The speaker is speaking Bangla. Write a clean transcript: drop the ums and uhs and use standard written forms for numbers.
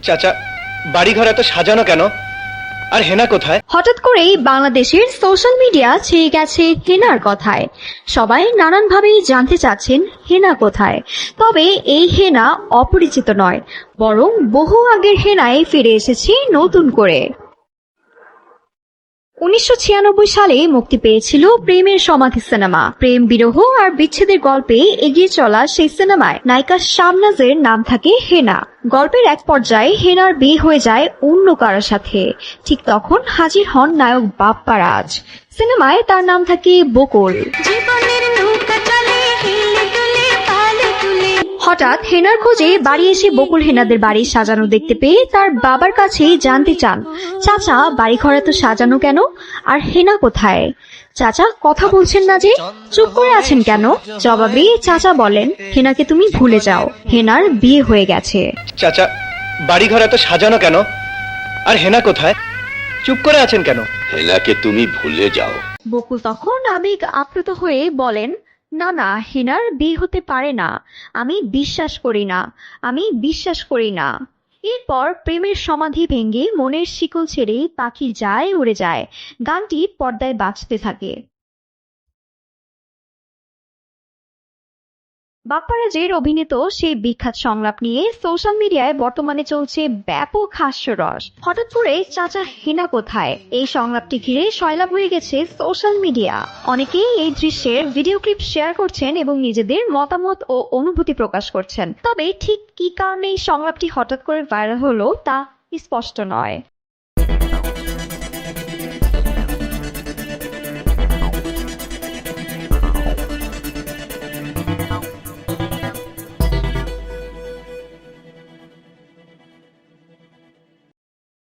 চাচা, বাড়িঘর এত সাজানো কেন? আর হেনা কোথায়? হঠাৎ করেই বাংলাদেশের সোশ্যাল মিডিয়া ছেয়ে গেছে হেনার কথায়। সবাই নানানভাবেই জানতে চাচ্ছেন হেনা কোথায়। তবে এই হেনা অপরিচিত নয়, বরং বহু আগের হেনায় ফিরে এসেছে নতুন করে। 1996 সালে মুক্তি পেয়েছিল প্রেমের সমাধি সিনেমা। প্রেম, বিরহ আর বিচ্ছেদের গল্পে এগিয়ে চলা সেই সিনেমায় নায়িকা শাবনাজের নাম থাকে হেনা। গল্পের এক পর্যায়ে হেনার বিয়ে হয়ে যায় অন্য কারোর সাথে। ঠিক তখন হাজির হন নায়ক বাপ্পা রাজ। সিনেমায় তার নাম থাকে বকুল। হঠাৎ হেনার খোঁজে বাড়ি এসে বকুল হেনাদের বাড়ি সাজানো দেখতে পেয়ে তার বাবার কাছে জানতে চান, চাচা বাড়িঘর এত সাজানো কেন, আর হেনা কোথায়? চাচা কথা বলছেন না যে, চুপ করে আছেন কেন? জবাবে চাচা বলেন, হেনাকে তুমি ভুলে যাও, হেনার বিয়ে হয়ে গেছে। চাচা, বাড়িঘর এত সাজানো কেন? আর হেনা কোথায়? চুপ করে আছেন কেন? হেনাকে তুমি ভুলে যাও। বকুল তখন আবেগ আপ্লুত হয়ে বলেন, না না, হেনার বিয়ে হতে পারে না, আমি বিশ্বাস করি না, আমি বিশ্বাস করি না। এরপর প্রেমের সমাধি ভেঙে মনের শিকল ছেড়ে পাখি যায় উড়ে যায় গানটি পর্দায় বাজতে থাকে। বাপ্পা রাজের অভিনীত সেই বিখ্যাত সংলাপ নিয়ে সোশ্যাল মিডিয়ায় বর্তমানে চলছে ব্যাপক হাস্যরস। হঠাৎ করে চাচা হেনা কোথায়, এই সংলাপটি ঘিরে সয়লাব হয়ে গেছে সোশ্যাল মিডিয়া। অনেকেই এই দৃশ্যের ভিডিও ক্লিপ শেয়ার করছেন এবং নিজেদের মতামত ও অনুভূতি প্রকাশ করছেন। তবে ঠিক কী কারণে এই সংলাপটি হঠাৎ করে ভাইরাল হলো তা স্পষ্ট নয়।